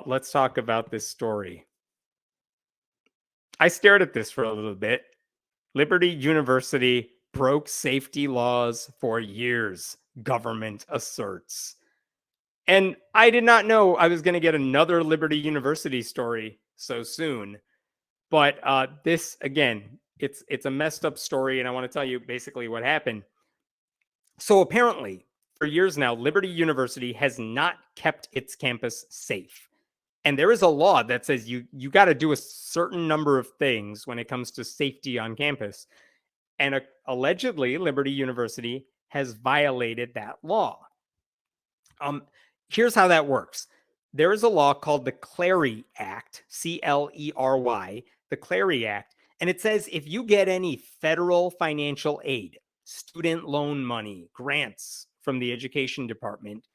let's talk about this story. I stared at this for a little bit. Liberty University broke safety laws for years, government asserts. And I did not know I was going to get another Liberty University story so soon. But this, again, it's a messed up story, and I want to tell you basically what happened. So apparently, for years now, Liberty University has not kept its campus safe. And there is a law that says you got to do a certain number of things when it comes to safety on campus. And allegedly, Liberty University has violated that law. Here's how that works. There is a law called the Clery Act, C-L-E-R-Y, the Clery Act, and it says if you get any federal financial aid, student loan money, grants from the education department,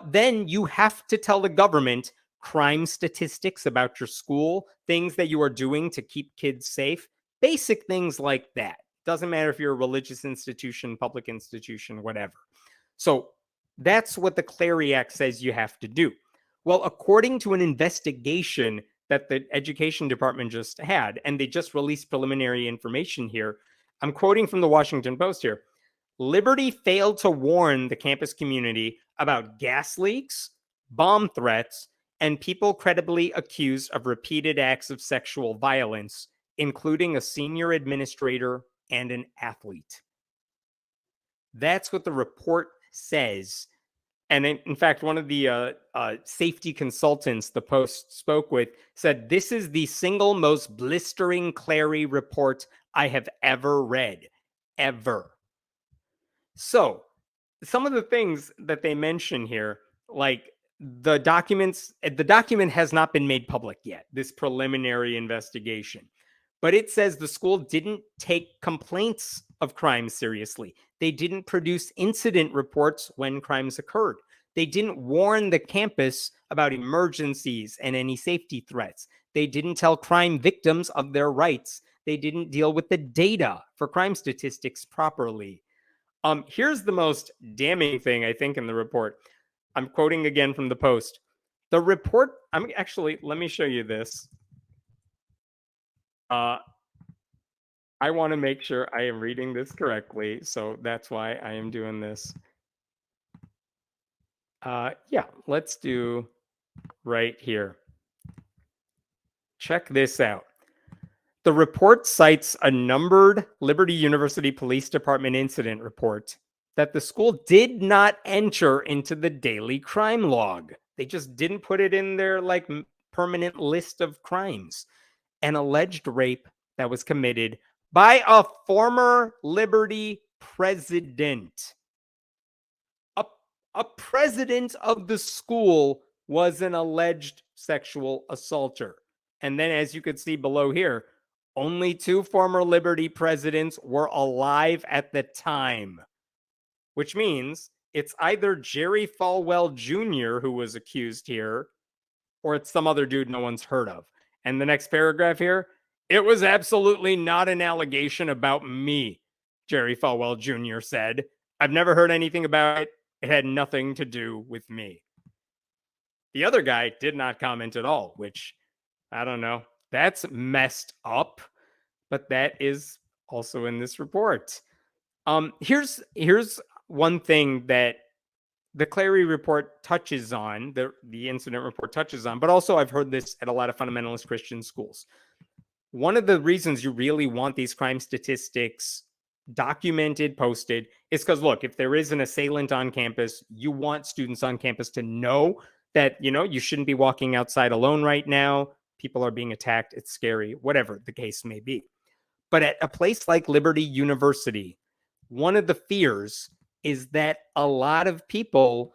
then you have to tell the government crime statistics about your school, things that you are doing to keep kids safe, basic things like that. Doesn't matter if you're a religious institution, public institution, whatever. So that's what the Clery Act says you have to do. Well, according to an investigation that the education department just had, and they just released preliminary information here, I'm quoting from the Washington Post here. Liberty failed to warn the campus community about gas leaks, bomb threats, and people credibly accused of repeated acts of sexual violence, including a senior administrator and an athlete. That's what the report says. And in fact, one of the safety consultants the Post spoke with said, this is the single most blistering Clery report I have ever read, ever. So some of the things that they mention here, like the document has not been made public yet, this preliminary investigation. But it says the school didn't take complaints of crimes seriously. They didn't produce incident reports when crimes occurred. They didn't warn the campus about emergencies and any safety threats. They didn't tell crime victims of their rights. They didn't deal with the data for crime statistics properly. Here's the most damning thing, I think, in the report. I'm quoting again from the Post. The report, let me show you this. I want to make sure I am reading this correctly, so that's why I am doing this. Yeah, let's do right here. Check this out. The report cites a numbered Liberty University Police Department incident report that the school did not enter into the daily crime log. They just didn't put it in their permanent list of crimes. An alleged rape that was committed by a former Liberty president. A president of the school was an alleged sexual assaulter. And then, as you could see below here, only 2 former Liberty presidents were alive at the time, which means it's either Jerry Falwell Jr. who was accused here, or it's some other dude no one's heard of. And the next paragraph here, it was absolutely not an allegation about me, Jerry Falwell Jr. said. I've never heard anything about it. It had nothing to do with me. The other guy did not comment at all, which, I don't know. That's messed up, but that is also in this report. Here's one thing that the Clery report touches on, the incident report touches on, but also I've heard this at a lot of fundamentalist Christian schools. One of the reasons you really want these crime statistics documented, posted, is because, look, if there is an assailant on campus, you want students on campus to know that, you shouldn't be walking outside alone right now. People are being attacked. It's scary, whatever the case may be. But at a place like Liberty University, one of the fears is that a lot of people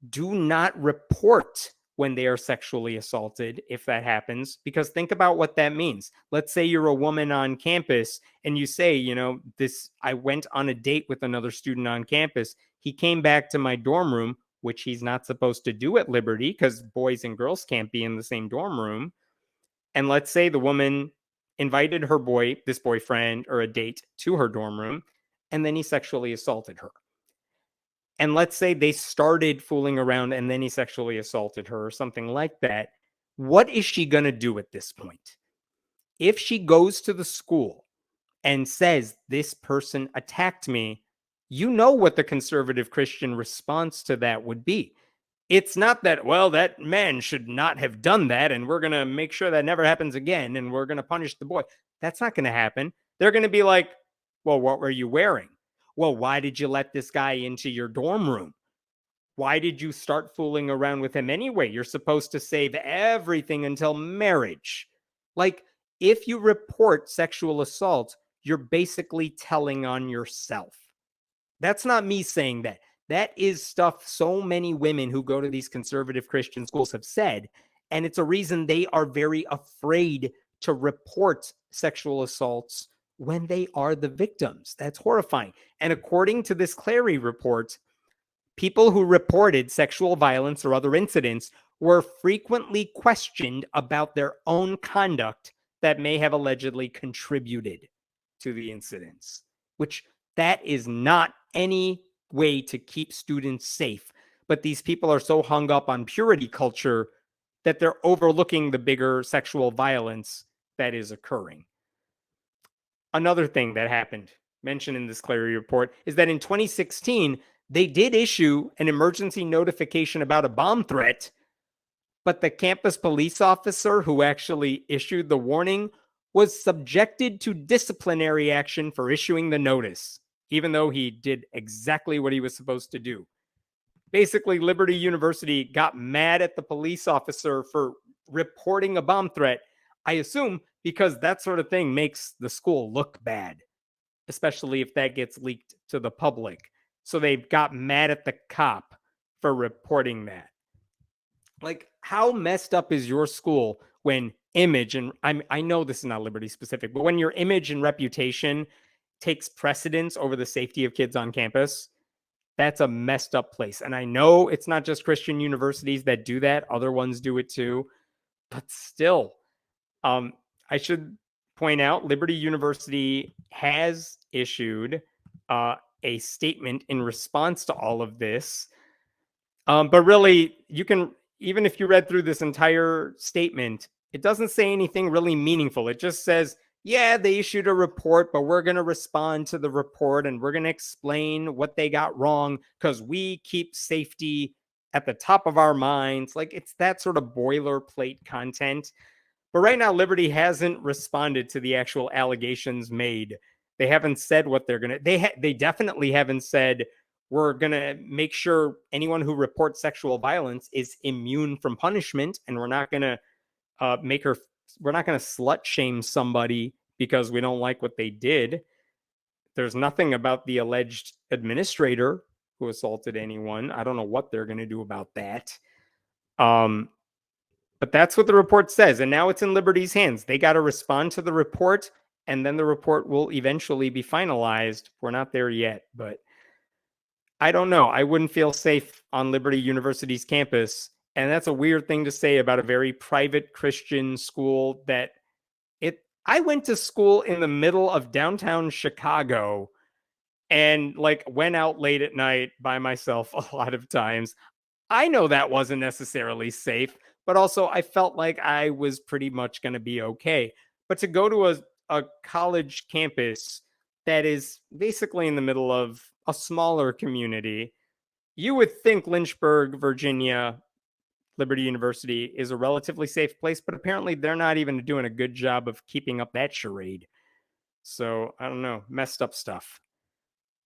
do not report when they are sexually assaulted, if that happens, because think about what that means. Let's say you're a woman on campus and you say, I went on a date with another student on campus. He came back to my dorm room, which he's not supposed to do at Liberty because boys and girls can't be in the same dorm room. And let's say the woman invited this boyfriend or a date to her dorm room, and then he sexually assaulted her. and let's say they started fooling around and then he sexually assaulted her or something like that, what is she going to do at this point? If she goes to the school and says, this person attacked me, you know what the conservative Christian response to that would be. It's not that, well, that man should not have done that, and we're going to make sure that never happens again, and we're going to punish the boy. That's not going to happen. They're going to be like, well, what were you wearing? Well, why did you let this guy into your dorm room? Why did you start fooling around with him anyway? You're supposed to save everything until marriage. Like, if you report sexual assault, you're basically telling on yourself. That's not me saying that. That is stuff so many women who go to these conservative Christian schools have said. And it's a reason they are very afraid to report sexual assaults when they are the victims. That's horrifying. And according to this Clary report, people who reported sexual violence or other incidents were frequently questioned about their own conduct that may have allegedly contributed to the incidents, which that is not any way to keep students safe. But these people are so hung up on purity culture that they're overlooking the bigger sexual violence that is occurring. Another thing that happened, mentioned in this Clary report, is that in 2016, they did issue an emergency notification about a bomb threat, but the campus police officer who actually issued the warning was subjected to disciplinary action for issuing the notice, even though he did exactly what he was supposed to do. Basically, Liberty University got mad at the police officer for reporting a bomb threat, I assume because that sort of thing makes the school look bad, especially if that gets leaked to the public. So they got mad at the cop for reporting that. Like, how messed up is your school when image, and I know this is not Liberty specific, but when your image and reputation takes precedence over the safety of kids on campus? That's a messed up place. And I know it's not just Christian universities that do that, other ones do it too. But still, I should point out Liberty University has issued a statement in response to all of this. But really, you can, even if you read through this entire statement, it doesn't say anything really meaningful. It just says, yeah, they issued a report, but we're going to respond to the report and we're going to explain what they got wrong because we keep safety at the top of our minds. Like, it's that sort of boilerplate content. But right now, Liberty hasn't responded to the actual allegations made. They haven't said what they're going to, they definitely haven't said, we're going to make sure anyone who reports sexual violence is immune from punishment. And we're not going to we're not going to slut shame somebody because we don't like what they did. There's nothing about the alleged administrator who assaulted anyone. I don't know what they're going to do about that. But that's what the report says. And now it's in Liberty's hands. They got to respond to the report, and then the report will eventually be finalized. We're not there yet, but I don't know. I wouldn't feel safe on Liberty University's campus. And that's a weird thing to say about a very private Christian school that I went to school in the middle of downtown Chicago and like went out late at night by myself a lot of times. I know that wasn't necessarily safe, but also I felt like I was pretty much going to be okay. But to go to a college campus that is basically in the middle of a smaller community, you would think Lynchburg, Virginia, Liberty University is a relatively safe place, but apparently they're not even doing a good job of keeping up that charade. So I don't know, messed up stuff.